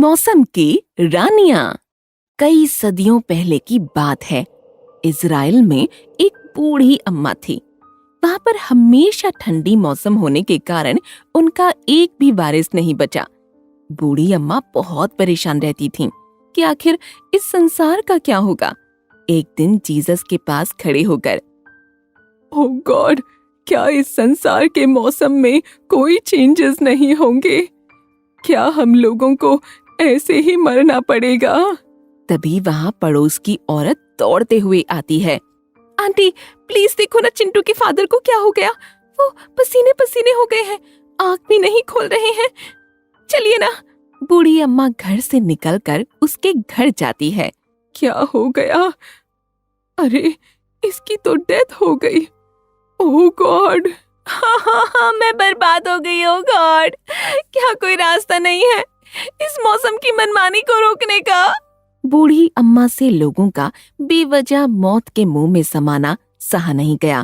मौसम की रानियां। कई सदियों पहले की बात है। इज़राइल में एक बूढ़ी अम्मा थी। वहां पर हमेशा ठंडी मौसम होने के कारण उनका एक भी वारिस नहीं बचा। बूढ़ी अम्मा बहुत परेशान रहती थीं कि आखिर इस संसार का क्या होगा। एक दिन जीसस के पास खड़े होकर, ओह गॉड, क्या इस संसार के मौसम में कोई चेंजेस नहीं होंगे? क्या हम लोगों को ऐसे ही मरना पड़ेगा? तभी वहाँ पड़ोस की औरत दौड़ते हुए आती है। आंटी, प्लीज देखो ना, चिंटू के फादर को क्या हो गया? वो पसीने पसीने हो गए हैं, आँख भी नहीं खोल रहे हैं। चलिए ना। बूढ़ी अम्मा घर से निकलकर उसके घर जाती है। क्या हो गया? अरे, इसकी तो डेथ हो गई। ओह गॉड, हाँ, मैं बर्बाद हो गई। ओह गॉड, क्या कोई रास्ता नहीं है इस मौसम की मनमानी को रोकने का? बूढ़ी अम्मा से लोगों का बेवजह मौत के मुंह में समाना सहा नहीं गया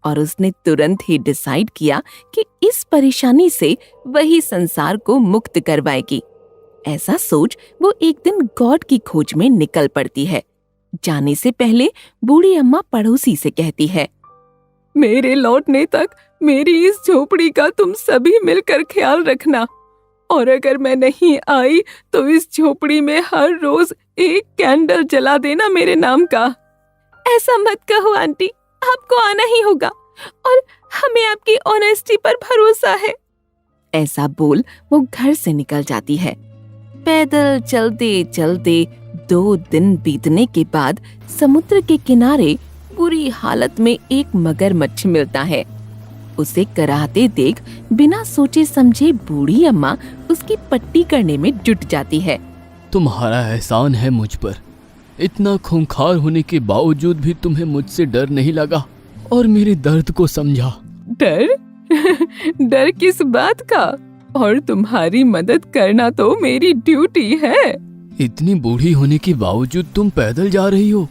और उसने तुरंत ही डिसाइड किया कि इस परेशानी से वही संसार को मुक्त करवाएगी। ऐसा सोच वो एक दिन गॉड की खोज में निकल पड़ती है। जाने से पहले बूढ़ी अम्मा पड़ोसी से कहती है, मेरे लौटने तक मेरी इस झोपड़ी का तुम सभी मिलकर ख्याल रखना, और अगर मैं नहीं आई तो इस झोपड़ी में हर रोज एक कैंडल जला देना मेरे नाम का। ऐसा मत कहो आंटी, आपको आना ही होगा और हमें आपकी ऑनेस्टी पर भरोसा है। ऐसा बोल वो घर से निकल जाती है। पैदल चलते चलते 2 दिन बीतने के बाद समुद्र के किनारे बुरी हालत में एक मगरमच्छ मिलता है। उसे कराहते देख बिना सोचे समझे बूढ़ी अम्मा उसकी पट्टी करने में जुट जाती है। तुम्हारा एहसान है मुझ पर। इतना खूंखार होने के बावजूद भी तुम्हें मुझसे डर नहीं लगा और मेरे दर्द को समझा। डर? डर किस बात का? और तुम्हारी मदद करना तो मेरी ड्यूटी है। इतनी बूढ़ी होने के बावजूद तुम पैदल जा रही हो,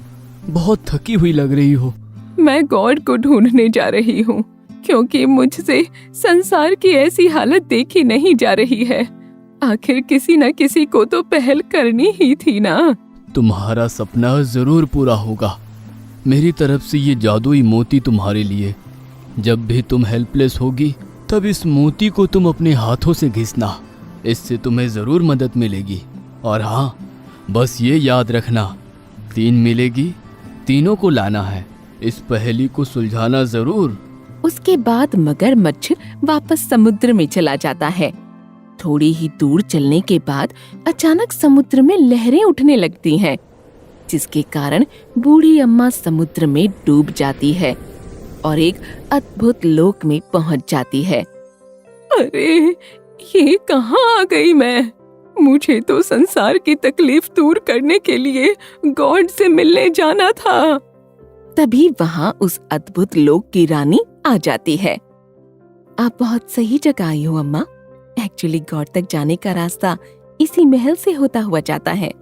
बहुत थकी हुई लग रही हो। मैं गॉड को ढूंढने जा रही हूँ, क्योंकि मुझसे संसार की ऐसी हालत देखी नहीं जा रही है। आखिर किसी न किसी को तो पहल करनी ही थी ना। तुम्हारा सपना जरूर पूरा होगा। मेरी तरफ से ये जादुई मोती तुम्हारे लिए। जब भी तुम हेल्पलेस होगी तब इस मोती को तुम अपने हाथों से घिसना, इससे तुम्हें जरूर मदद मिलेगी। और हाँ, बस ये याद रखना, 3 मिलेगी, तीनों को लाना है। इस पहेली को सुलझाना जरूर। उसके बाद मगरमच्छ वापस समुद्र में चला जाता है। थोड़ी ही दूर चलने के बाद अचानक समुद्र में लहरें उठने लगती हैं, जिसके कारण बूढ़ी अम्मा समुद्र में डूब जाती है और एक अद्भुत लोक में पहुंच जाती है। अरे, ये कहाँ आ गई मैं? मुझे तो संसार की तकलीफ दूर करने के लिए गॉड से मिलने जाना था। तभी वहाँ उस अद्भुत लोक की रानी आ जाती है। आप बहुत सही जगह आई हो अम्मा। एक्चुअली गॉड तक जाने का रास्ता इसी महल से होता हुआ जाता है,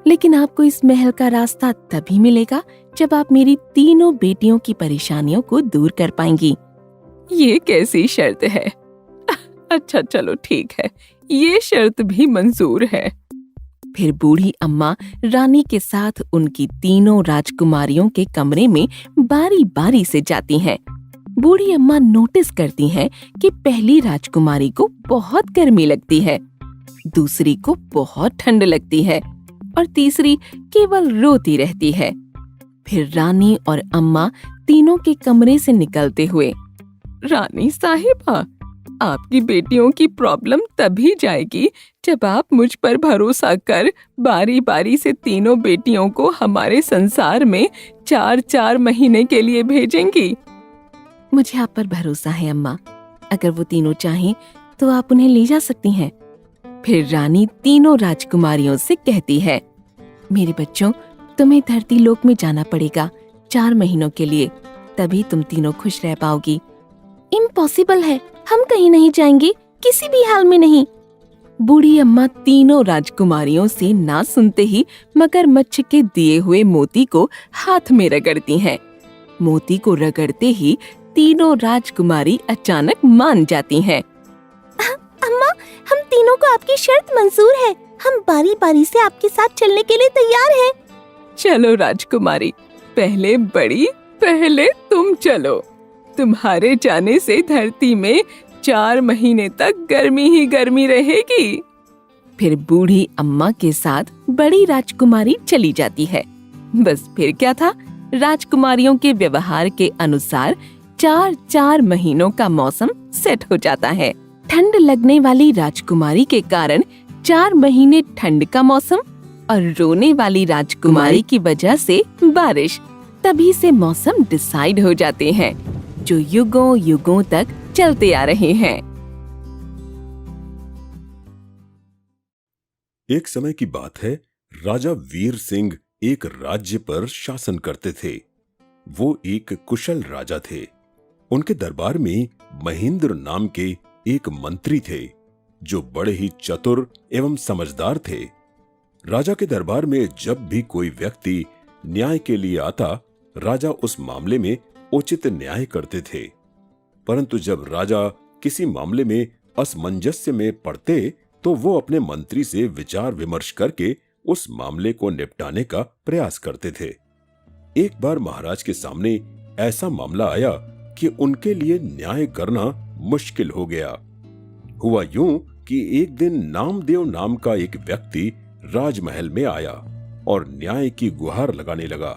लेकिन आपको इस महल का रास्ता तभी मिलेगा जब आप मेरी तीनों बेटियों की परेशानियों को दूर कर पाएंगी। ये कैसी शर्त है? अच्छा चलो ठीक है, ये शर्त भी मंजूर है। फिर बूढ़ी अम्मा रानी के साथ उनकी तीनों राजकुमारियों के कमरे में बारी बारी से जाती हैं। बूढ़ी अम्मा नोटिस करती हैं कि पहली राजकुमारी को बहुत गर्मी लगती है, दूसरी को बहुत ठंड लगती है और तीसरी केवल रोती रहती है। फिर रानी और अम्मा तीनों के कमरे से निकलते हुए, रानी साहिबा, आपकी बेटियों की प्रॉब्लम तभी जाएगी जब आप मुझ पर भरोसा कर बारी बारी से तीनों बेटियों को हमारे संसार में 4-4 महीने के लिए भेजेंगी। मुझे आप पर भरोसा है अम्मा। अगर वो तीनों चाहें तो आप उन्हें ले जा सकती हैं। फिर रानी तीनों राजकुमारियों से कहती है, मेरे बच्चों, तुम्हें धरती लोक में जाना पड़ेगा 4 महीनों के लिए, तभी तुम तीनों खुश रह पाओगी। इम्पॉसिबल है, हम कहीं नहीं जाएंगे, किसी भी हाल में नहीं। बूढ़ी अम्मा तीनों राजकुमारियों से ना सुनते ही मगरमच्छ के दिए हुए मोती को हाथ में रगड़ती हैं। मोती को रगड़ते ही तीनों राजकुमारी अचानक मान जाती हैं। अम्मा, हम तीनों को आपकी शर्त मंजूर है। हम बारी बारी से आपके साथ चलने के लिए तैयार हैं। चलो राजकुमारी, पहले बड़ी, पहले तुम चलो। तुम्हारे जाने से धरती में 4 महीने तक गर्मी ही गर्मी रहेगी। फिर बूढ़ी अम्मा के साथ बड़ी राजकुमारी चली जाती है। बस फिर क्या था, राजकुमारियों के व्यवहार के अनुसार 4 महीनों का मौसम सेट हो जाता है। ठंड लगने वाली राजकुमारी के कारण 4 महीने ठंड का मौसम, और रोने वाली राजकुमारी की वजह से बारिश। तभी से मौसम डिसाइड हो जाते हैं, जो युगों युगों तक चलते आ रहे हैं। एक समय की बात है, राजा वीर सिंह एक राज्य पर शासन करते थे। वो एक कुशल राजा थे। उनके दरबार में महेंद्र नाम के एक मंत्री थे, जो बड़े ही चतुर एवं समझदार थे। राजा के दरबार में जब भी कोई व्यक्ति न्याय के लिए आता, राजा उस मामले में उचित न्याय करते थे। परंतु जब राजा किसी मामले में असमंजस्य में पड़ते, तो वो अपने मंत्री से विचार विमर्श करके उस मामले को निपटाने का प्रयास करते थे। एक बार महाराज के सामने ऐसा मामला आया कि उनके लिए न्याय करना मुश्किल हो गया। हुआ यूं कि एक दिन नामदेव नाम का एक व्यक्ति राजमहल में आया और न्याय की गुहार लगाने लगा।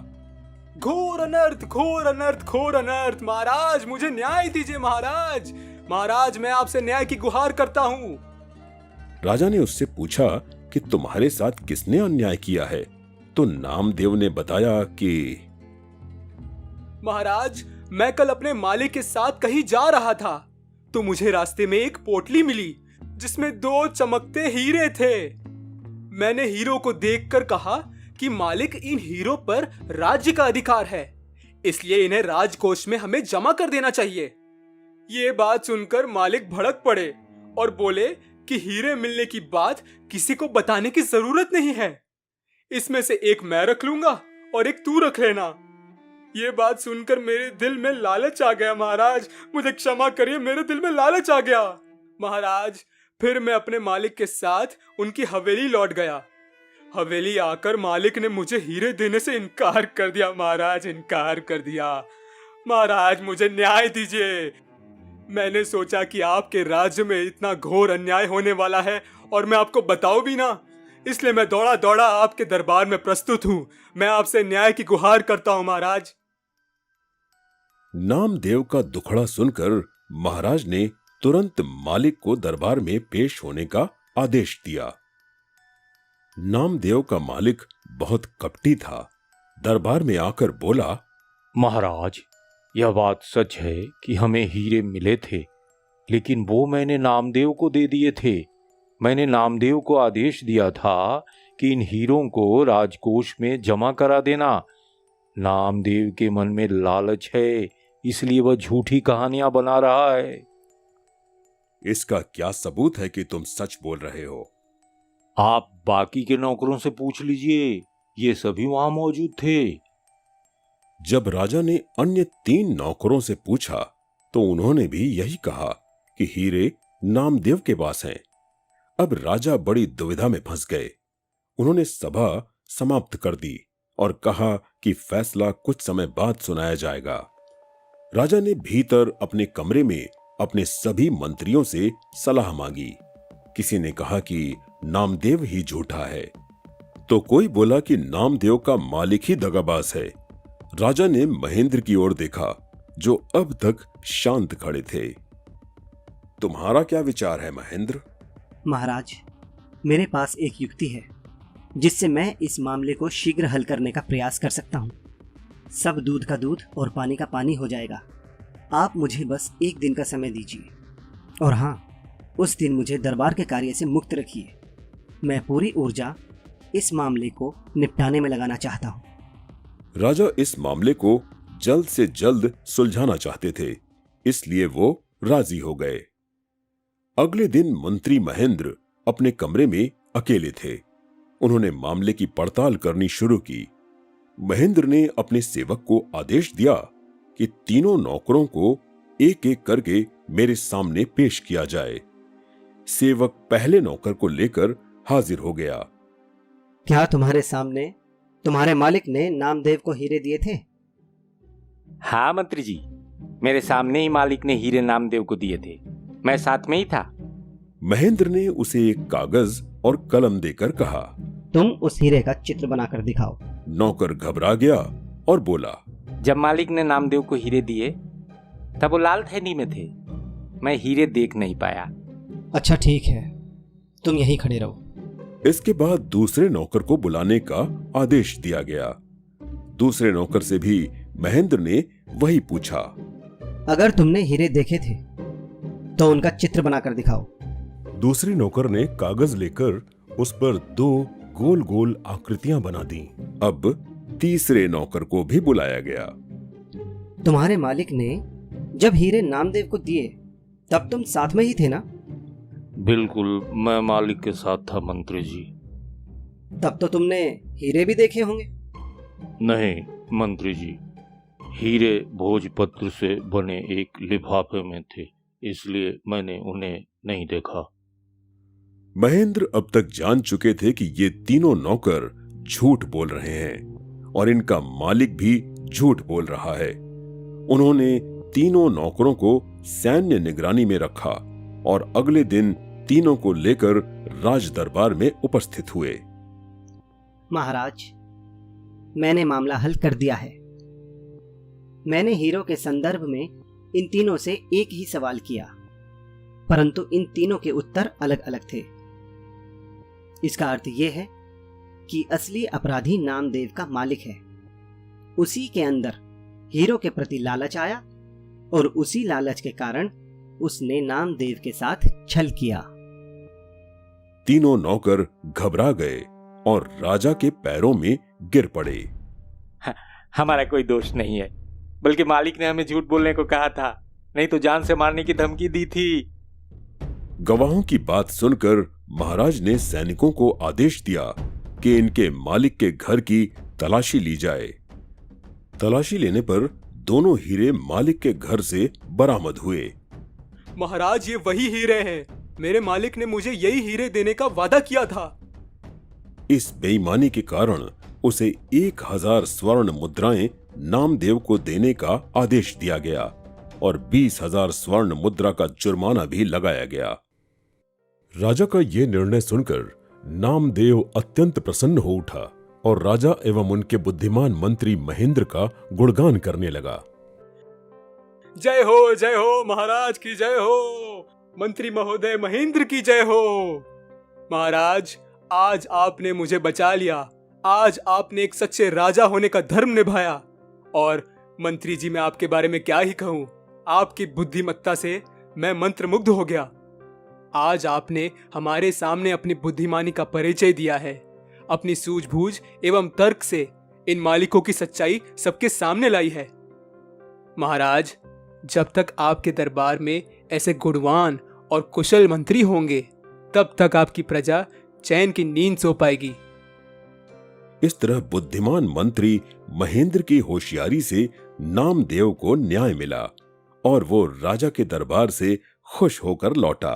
घोर अनर्थ, घोर अनर्थ, घोर अनर्थ। महाराज, मुझे न्याय दीजिए। महाराज, महाराज, मैं आपसे न्याय की गुहार करता हूँ। राजा ने उससे पूछा कि तुम्हारे साथ किसने अन्याय किया है? तो नामदेव ने बताया कि महाराज, मैं कल अपने मालिक के साथ कहीं जा रहा था, तो मुझे रास्ते में एक पोटली मिली जिसमें 2 चमकते हीरे थे। मैंने हीरो को देखकर कहा कि मालिक, इन हीरो पर राज्य का अधिकार है, इसलिए इन्हें राजकोष में हमें जमा कर देना चाहिए। ये बात सुनकर मालिक भड़क पड़े और बोले कि हीरे मिलने की बात किसी को बताने की जरूरत नहीं है। इसमें से एक मैं रख लूंगा और एक तू रख लेना। ये बात सुनकर मेरे दिल में लालच आ गया। महाराज, मुझे क्षमा करिए, मेरे दिल में लालच आ गया। महाराज, फिर मैं अपने मालिक के साथ उनकी हवेली लौट गया। हवेली आकर मालिक ने मुझे हीरे देने से इनकार कर दिया। महाराज, इनकार कर दिया। महाराज, मुझे न्याय दीजिए। मैंने सोचा कि आपके राज्य में इतना घोर अन्याय होने वाला है और मैं आपको बताऊं भी ना, इसलिए मैं दौड़ा दौड़ा आपके दरबार में प्रस्तुत हूं। मैं आपसे न्याय की गुहार करता हूं। महाराज। नामदेव का दुखड़ा सुनकर महाराज ने तुरंत मालिक को दरबार में पेश होने का आदेश दिया। नामदेव का मालिक बहुत कपटी था। दरबार में आकर बोला, महाराज, यह बात सच है कि हमें हीरे मिले थे, लेकिन वो मैंने नामदेव को दे दिए थे। मैंने नामदेव को आदेश दिया था कि इन हीरों को राजकोष में जमा करा देना। नामदेव के मन में लालच है, इसलिए वह झूठी कहानियां बना रहा है। इसका क्या सबूत है कि तुम सच बोल रहे हो? आप बाकी के नौकरों से पूछ लीजिए, ये सभी वहां मौजूद थे। जब राजा ने अन्य 3 नौकरों से पूछा, तो उन्होंने भी यही कहा कि हीरे नामदेव के पास हैं। अब राजा बड़ी दुविधा में फंस गए। उन्होंने सभा समाप्त कर दी और कहा कि फैसला कुछ समय बाद सुनाया जाएगा। राजा ने भीतर अपने कमरे में अपने सभी मंत्रियों से सलाह मांगी। किसी ने कहा कि नामदेव ही झूठा है, तो कोई बोला कि नामदेव का मालिक ही दगाबाज है। राजा ने महेंद्र की ओर देखा, जो अब तक शांत खड़े थे। तुम्हारा क्या विचार है महेंद्र? महाराज, मेरे पास एक युक्ति है जिससे मैं इस मामले को शीघ्र हल करने का प्रयास कर सकता हूँ। सब दूध का दूध और पानी का पानी हो जाएगा। आप मुझे बस 1 दिन का समय दीजिए, और हाँ, उस दिन मुझे दरबार के कार्य से मुक्त रखिए। मैं पूरी ऊर्जा इस मामले को निपटाने में लगाना चाहता हूँ। राजा इस मामले को जल्द से जल्द सुलझाना चाहते थे, इसलिए वो राजी हो गए। अगले दिन मंत्री महेंद्र अपने कमरे में अकेले थे। उन्होंने मामले की पड़ताल करनी शुरू की। महेंद्र ने अपने सेवक को आदेश दिया कि तीनों नौकरों को एक एक करके मेरे सामने पेश किया जाए। सेवक पहले नौकर को लेकर हाजिर हो गया। क्या तुम्हारे सामने तुम्हारे मालिक ने नामदेव को हीरे दिए थे? हाँ मंत्री जी, मेरे सामने ही मालिक ने हीरे नामदेव को दिए थे। मैं साथ में ही था। महेंद्र ने उसे एक कागज और कलम देकर कहा। तुम उस हीरे का चित्र बनाकर दिखाओ। नौकर घबरा गया और बोला, जब मालिक ने नामदेव को हीरे दिए तब वो लाल थैली में थे। मैं हीरे देख नहीं पाया। अच्छा ठीक है, तुम यहीं खड़े रहो। इसके बाद दूसरे नौकर को बुलाने का आदेश दिया गया। दूसरे नौकर से भी महेंद्र ने वही पूछा। अगर तुमने हीरे देखे थे तो उनका चित्र बनाकर दिखाओ। दूसरे नौकर ने कागज लेकर उस पर 2 गोल गोल आकृतियां बना दी। अब तीसरे नौकर को भी बुलाया गया। तुम्हारे मालिक ने जब हीरे नामदेव को दिए तब तुम साथ में ही थे ना? बिल्कुल, मैं मालिक के साथ था मंत्री जी। तब तो तुमने हीरे भी देखे होंगे। नहीं मंत्री जी, हीरे भोजपत्र से बने एक लिफाफे में थे, इसलिए मैंने उन्हें नहीं देखा। महेंद्र अब तक जान चुके थे कि ये तीनों नौकर झूठ बोल रहे हैं और इनका मालिक भी झूठ बोल रहा है। उन्होंने तीनों नौकरों को सैन्य निगरानी में रखा और अगले दिन तीनों को लेकर राज दरबार में उपस्थित हुए। महाराज, मैंने मामला हल कर दिया है। मैंने हीरो के संदर्भ में इन तीनों से एक ही सवाल किया, परंतु इन तीनों के उत्तर अलग अलग थे। इसका अर्थ यह है कि असली अपराधी नामदेव का मालिक है। उसी के अंदर हीरो के प्रति लालच आया और उसी लालच के कारण उसने नामदेव के साथ छल किया। तीनों नौकर घबरा गए और राजा के पैरों में गिर पड़े। हमारा कोई दोष नहीं है, बल्कि मालिक ने हमें झूठ बोलने को कहा था, नहीं तो जान से मारने की धमकी दी थी। गवाहों की बात सुनकर महाराज ने सैनिकों को आदेश दिया कि इनके मालिक के घर की तलाशी ली जाए। तलाशी लेने पर दोनों हीरे मालिक के घर से बरामद हुए। महाराज, ये वही हीरे हैं। मेरे मालिक ने मुझे यही हीरे देने का वादा किया था। इस बेईमानी के कारण उसे 1000 स्वर्ण मुद्राएं नामदेव को देने का आदेश दिया गया और 20,000 स्वर्ण मुद्रा का जुर्माना भी लगाया गया। राजा का यह निर्णय सुनकर नामदेव अत्यंत प्रसन्न हो उठा और राजा एवं उनके बुद्धिमान मंत्री महेंद्र का गुणगान करने लगा। जय हो महाराज की जय हो, मंत्री महोदय महेंद्र की जय हो। महाराज, आज आपने मुझे बचा लिया। आज आपने एक सच्चे राजा होने का धर्म निभाया। और मंत्री जी, मैं आपके बारे में क्या ही कहूं। आपकी बुद्धिमत्ता से मैं मंत्रमुग्ध हो गया। आज आपने हमारे सामने अपनी बुद्धिमानी का परिचय दिया है। अपनी सूझबूझ एवं तर्क से इन मालिकों की सच्चाई सबके सामने लाई है। महाराज, जब तक आपके दरबार में ऐसे गुणवान और कुशल मंत्री होंगे, तब तक आपकी प्रजा चैन की नींद सो पाएगी। इस तरह बुद्धिमान मंत्री महेंद्र की होशियारी से नामदेव को न्याय मिला और वो राजा के दरबार से खुश होकर लौटा।